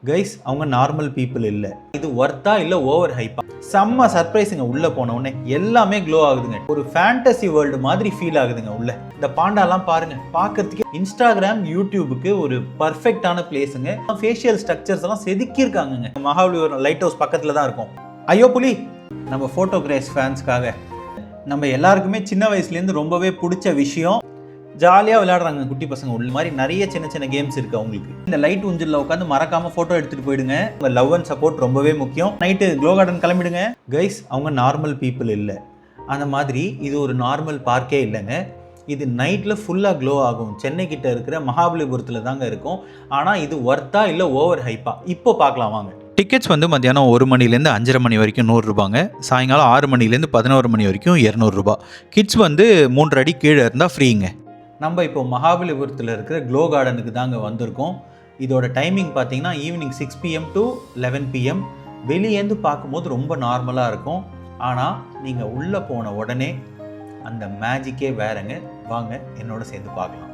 Guys அவங்க normal people இல்லை. இது ஒர்த்தா இல்லை ஓவர் ஹைப்பா? செம்ம சர்ப்ரைஸுங்க. உள்ளே போனவுடனே எல்லாமே க்ளோ ஆகுதுங்க. ஒரு ஃபேண்டசி வேர்ல்டு மாதிரி ஃபீல் ஆகுதுங்க உள்ள. இந்த பாண்டாலாம் பாருங்க, பார்க்கறதுக்கு இன்ஸ்டாகிராம் யூடியூபுக்கு ஒரு பர்ஃபெக்டான பிளேஸுங்க. ஃபேஷியல் ஸ்ட்ரக்சர்ஸ் எல்லாம் செதுக்கியிருக்காங்க. மகாபலிபுரம் லைட் ஹவுஸ் பக்கத்தில் தான் இருக்கும். ஐயோ புலி, நம்ம ஃபோட்டோகிராஃப்ஸ் ஃபேன்ஸ்க்காக நம்ம எல்லாருக்குமே சின்ன வயசுலேருந்து ரொம்பவே பிடிச்ச விஷயம், ஜாலியாக விளையாடுறாங்க குட்டி பசங்க. உள்ள மாதிரி நிறைய சின்ன சின்ன கேம்ஸ் இருக்குது அவங்களுக்கு. இந்த லைட் ஊஞ்சலில் உட்காந்து மறக்காமல் ஃபோட்டோ எடுத்துகிட்டு போயிடுங்க. உங்கள் லவ் அண்ட் சப்போர்ட் ரொம்பவே முக்கியம். நைட்டு க்ளோ கார்டன் கிளம்பிடுங்க. கைஸ் அவங்க நார்மல் பீப்புள் இல்லை. அந்த மாதிரி இது ஒரு நார்மல் பார்க்கே இல்லைங்க. இது நைட்டில் ஃபுல்லாக க்ளோ ஆகும். சென்னை கிட்ட இருக்கிற மகாபலிபுரத்தில் தாங்க இருக்கும். ஆனால் இது ஒர்த்தா இல்லை ஓவர் ஹைப்பா? இப்போ பார்க்கலாம் வாங்க. டிக்கெட்ஸ் வந்து மத்தியானம் 1 மணிலேருந்து 5:30 மணி வரைக்கும் 100 ரூபாங்க. சாயங்காலம் 6 மணிலேருந்து 11 மணி வரைக்கும் 200 ரூபா. கிட்ஸ் வந்து 3 அடி கீழே இருந்தால் ஃப்ரீங்க. நம்ம இப்போ மகாபலிபுரத்தில் இருக்கிற க்ளோ கார்டனுக்கு தாங்க வந்திருக்கோம். இதோட டைமிங் பார்த்தீங்கன்னா ஈவினிங் 6 PM to 11 PM. வெளியேந்து பார்க்கும்போது ரொம்ப நார்மலாக இருக்கும். ஆனால் நீங்கள் உள்ளே போன உடனே அந்த மேஜிக்கே வேறங்க. வாங்க என்னோட சேர்ந்து பார்க்கலாம்.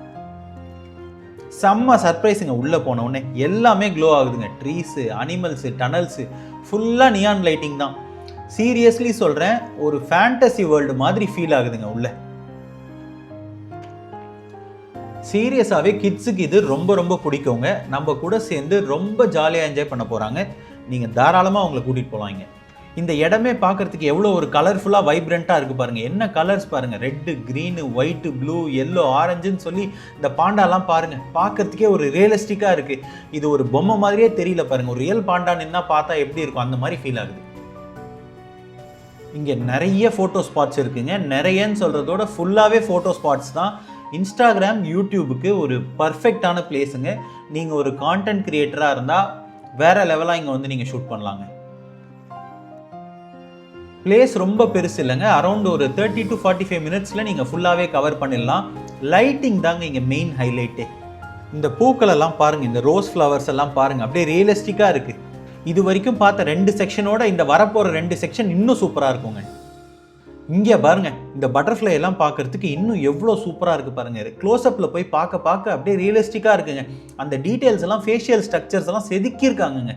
செம்ம சர்ப்ரைஸுங்க. உள்ளே போனவுடனே எல்லாமே க்ளோ ஆகுதுங்க. ட்ரீஸு, அனிமல்ஸு, டனல்ஸு, ஃபுல்லாக நியான் லைட்டிங் தான். சீரியஸ்லி சொல்கிறேன், ஒரு ஃபேண்டசி வேர்ல்டு மாதிரி ஃபீல் ஆகுதுங்க உள்ள. சீரியஸாகவே கிட்ஸுக்கு இது ரொம்ப ரொம்ப பிடிக்குங்க. நம்ம கூட சேர்ந்து ரொம்ப ஜாலியாக என்ஜாய் பண்ண போகிறாங்க. நீங்கள் தாராளமாக அவங்கள கூட்டிகிட்டு போகலாங்க. இந்த இடமே பார்க்குறதுக்கு எவ்வளோ ஒரு கலர்ஃபுல்லாக வைப்ரண்ட்டாக இருக்குது பாருங்கள். என்ன கலர்ஸ் பாருங்கள், red, green, white, blue, yellow, ஆரஞ்சுன்னு சொல்லி இந்த பாண்டாலாம் பாருங்கள். பார்க்குறதுக்கே ஒரு ரியலிஸ்டிக்காக இருக்குது. இது ஒரு பொம்மை மாதிரியே தெரியல பாருங்கள். ஒரு ரியல் பாண்டா நின்னா பார்த்தா எப்படி இருக்கும் அந்த மாதிரி ஃபீல் ஆகுது. இங்கே நிறைய ஃபோட்டோ ஸ்பாட்ஸ் இருக்குங்க. நிறையன்னு சொல்கிறதோட ஃபுல்லாகவே ஃபோட்டோ ஸ்பாட்ஸ் தான். இன்ஸ்டாகிராம் யூடியூபுக்கு ஒரு பர்ஃபெக்டான பிளேஸுங்க. நீங்கள் ஒரு கான்டென்ட் கிரியேட்டராக இருந்தால் வேறு லெவலாக இங்கே வந்து நீங்கள் ஷூட் பண்ணலாங்க. பிளேஸ் ரொம்ப பெருசு இல்லைங்க. அரௌண்ட் ஒரு 30 to 45 மினிட்ஸில் நீங்கள் ஃபுல்லாகவே கவர் பண்ணிடலாம். லைட்டிங் தாங்க இங்கே மெயின் ஹைலைட்டே. இந்த பூக்கள் எல்லாம் பாருங்கள், இந்த ரோஸ் ஃப்ளவர்ஸ் எல்லாம் பாருங்கள், அப்படியே ரியலிஸ்டிக்காக இருக்குது. இது வரைக்கும் பார்த்த 2 செக்ஷனோட இந்த வரப்போகிற 2 செக்ஷன் இன்னும் சூப்பராக இருக்குங்க. இங்கே பாருங்க, இந்த பட்டர்ஃப்ளை எல்லாம் பார்க்கறதுக்கு இன்னும் எவ்வளோ சூப்பராக இருக்குது பாருங்கள். க்ளோஸ்அப்பில் போய் பார்க்க அப்படியே ரியலிஸ்டிக்காக இருக்குங்க. அந்த டீட்டெயில்ஸ் எல்லாம், ஃபேஷியல் ஸ்ட்ரக்சர்ஸ் எல்லாம் செதுக்கியிருக்காங்கங்க.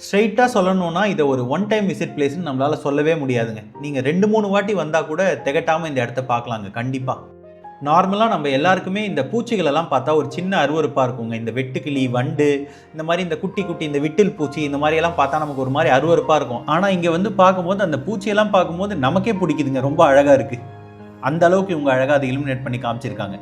ஸ்ட்ரைட்டாக சொல்லணும்னா இதை ஒரு ஒன் டைம் விசிட் பிளேஸ்ன்னு நம்மளால் சொல்லவே முடியாதுங்க. நீங்கள் 2-3 வாட்டி வந்தால் கூட திகட்டாமல் இந்த இடத்த பார்க்கலாங்க கண்டிப்பாக. நார்மலாக நம்ம எல்லாருக்குமே இந்த பூச்சிகளெல்லாம் பார்த்தா ஒரு சின்ன அருவருப்பாக இருக்குங்க. இந்த வெட்டுக்கிளி, வண்டு, இந்த மாதிரி இந்த குட்டி இந்த விட்டில் பூச்சி, இந்த மாதிரியெல்லாம் பார்த்தா நமக்கு ஒரு மாதிரி அருவருப்பாக இருக்கும். ஆனால் இங்கே வந்து பார்க்கும்போது அந்த பூச்சியெல்லாம் பார்க்கும்போது நமக்கே பிடிக்குதுங்க. ரொம்ப அழகாக இருக்குது. அந்த அளவுக்கு இவங்க அழகாக அதை இலுமினேட் பண்ணி காமிச்சிருக்காங்க.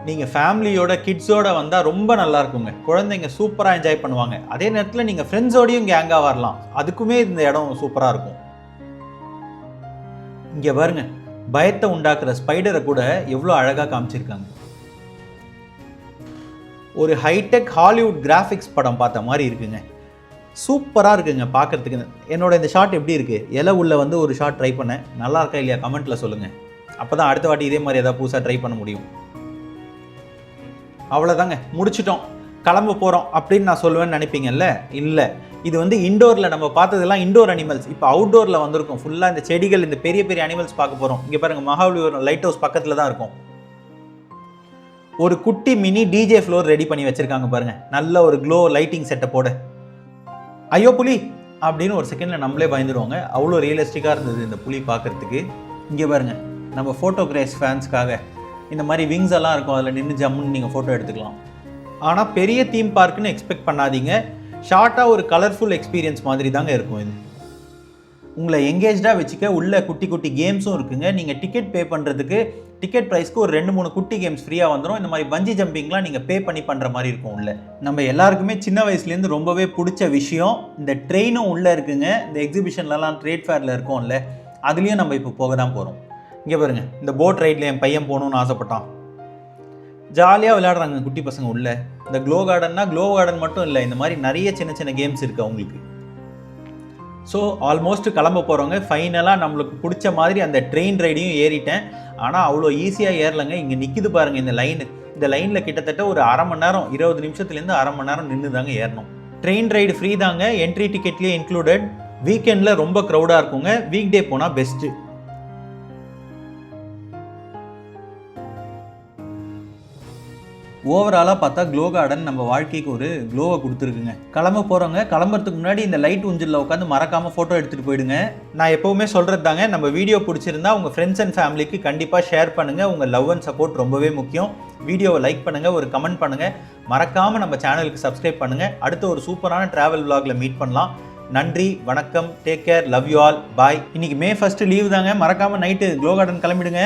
நீங்கள் ஃபேமிலியோட கிட்ஸோட வந்தால் ரொம்ப நல்லா இருக்குங்க. குழந்தைங்க சூப்பராக என்ஜாய் பண்ணுவாங்க. அதே நேரத்தில் நீங்கள் ஃப்ரெண்ட்ஸோடையும் கேங்காக வரலாம். அதுக்குமே இந்த இடம் சூப்பராக இருக்கும். இங்கே பாருங்க, பயத்தை உண்டாக்குற ஸ்பைடரை கூட எவ்வளோ அழகாக காமிச்சிருக்காங்க. ஒரு ஹைடெக் ஹாலிவுட் கிராஃபிக்ஸ் படம் பார்த்த மாதிரி இருக்குங்க. சூப்பராக இருக்குங்க பார்க்குறதுக்கு. என்னோட இந்த ஷாட் எப்படி இருக்குது? இலை உள்ள வந்து ஒரு ஷாட் ட்ரை பண்ணேன். நல்லா இருக்கா இல்லையா கமெண்ட்டில் சொல்லுங்கள். அப்போ தான் அடுத்த வாட்டி இதே மாதிரி ஏதாவது புதுசாக ட்ரை பண்ண முடியும். அவ்வளோதாங்க, முடிச்சிட்டோம், கிளம்ப போகிறோம் அப்படின்னு நான் சொல்லுவேன்னு நினைப்பீங்கல்ல. இல்லை, இது வந்து இண்டோரில் நம்ம பார்த்ததெல்லாம் இண்டோர் அனிமல்ஸ். இப்போ அவுட்டோரில் வந்திருக்கும். ஃபுல்லாக இந்த செடிகள், இந்த பெரிய பெரிய அனிமல்ஸ் பார்க்க போகிறோம். இங்கே பாருங்கள், மகாபலிபுரம் லைட் ஹவுஸ் பக்கத்தில் தான் இருக்கும். ஒரு குட்டி மினி டிஜே ஃப்ளோர் ரெடி பண்ணி வச்சுருக்காங்க பாருங்கள். நல்ல ஒரு க்ளோ லைட்டிங் செட்டப்போட. ஐயோ புலி அப்படின்னு ஒரு செகண்டில் நம்மளே பயந்துடுவாங்க. அவ்வளோ ரியலிஸ்டிக்காக இருந்தது இந்த புலி பார்க்குறதுக்கு. இங்கே பாருங்கள், நம்ம ஃபோட்டோகிராஃப்ஸ் ஃபேன்ஸ்க்காக இந்த மாதிரி விங்ஸ் எல்லாம் இருக்கும். அதில் நின்று ஜம்முன்னு நீங்கள் ஃபோட்டோ எடுத்துக்கலாம். ஆனால் பெரிய தீம் பார்க்குன்னு எக்ஸ்பெக்ட் பண்ணாதீங்க. ஷார்ட்டாக ஒரு கலர்ஃபுல் எக்ஸ்பீரியன்ஸ் மாதிரி தாங்க இருக்கும் இது. உங்களை எங்கேஜாக வச்சுக்க உள்ள குட்டி கேம்ஸும் இருக்குங்க. நீங்கள் டிக்கெட் பே பண்ணுறதுக்கு டிக்கெட் ப்ரைஸ்க்கு ஒரு 2-3 குட்டி கேம்ஸ் ஃப்ரீயாக வந்துடும். இந்த மாதிரி பஞ்சி ஜம்பிங்லாம் நீங்கள் பே பண்ணி பண்ணுற மாதிரி இருக்கும் உள்ள. நம்ம எல்லாருக்குமே சின்ன வயசுலேருந்து ரொம்பவே பிடிச்ச விஷயம் இந்த ட்ரெயினும் உள்ளே இருக்குங்க. இந்த எக்ஸிபிஷன்லலாம் ட்ரேட் ஃபேரில் இருக்கும்ல, அதுலேயும் நம்ம இப்போ போக தான் போகிறோம். இங்கே பாருங்க, இந்த போட் ரைடில் என் பையன் போகணுன்னு ஆசைப்பட்டான். ஜாலியாக விளையாடுறாங்க குட்டி பசங்க உள்ள. இந்த க்ளோ கார்டன்னா க்ளோ கார்டன் மட்டும் இல்லை, இந்த மாதிரி நிறைய சின்ன சின்ன கேம்ஸ் இருக்குது அவங்களுக்கு. ஸோ ஆல்மோஸ்ட் கிளம்ப போகிறவங்க. ஃபைனலாக நம்மளுக்கு பிடிச்ச மாதிரி அந்த ட்ரெயின் ரைடையும் ஏறிட்டேன். ஆனால் அவ்வளோ ஈஸியாக ஏறலைங்க. இங்கே நிற்கிது பாருங்கள் இந்த லைனு. இந்த லைனில் கிட்டத்தட்ட ஒரு 1/2 மணி நேரம், 20 நிமிஷத்துலேருந்து 1/2 மணி நேரம் நின்று தாங்க ஏறணும். ட்ரெயின் ரைடு ஃப்ரீ தாங்க, என்ட்ரி டிக்கெட்லேயே இன்க்ளூடட். வீக்கெண்டில் ரொம்ப க்ரௌடாக இருக்குங்க. வீக் டே போனால் பெஸ்ட்டு. ஓவராலாக பார்த்தா க்ளோ கார்டன் நம்ம வாழ்க்கைக்கு ஒரு க்ளோவை கொடுத்துருக்குங்க. கிளம்ப போகிறவங்க கிளம்புறதுக்கு முன்னாடி இந்த லைட் ஊஞ்சலில் உட்காந்து மறக்காமல் ஃபோட்டோ எடுத்துகிட்டு போயிடுங்க. நான் எப்போவுமே சொல்கிறது தாங்க, நம்ம வீடியோ பிடிச்சிருந்தா உங்கள் ஃப்ரெண்ட்ஸ் அண்ட் ஃபேமிலிக்கு கண்டிப்பாக ஷேர் பண்ணுங்கள். உங்கள் லவ் அண்ட் சப்போர்ட் ரொம்பவே முக்கியம். வீடியோவை லைக் பண்ணுங்கள், ஒரு கமெண்ட் பண்ணுங்கள், மறக்காமல் நம்ம சேனலுக்கு சப்ஸ்கிரைப் பண்ணுங்கள். அடுத்த ஒரு சூப்பரான ட்ராவல் vlogல மீட் பண்ணலாம். நன்றி, வணக்கம், take care, love you all, bye. இன்னைக்கு May 1 லீவ் தாங்க, மறக்காமல் நைட்டு க்ளோ கார்டன் கிளம்பிடுங்க.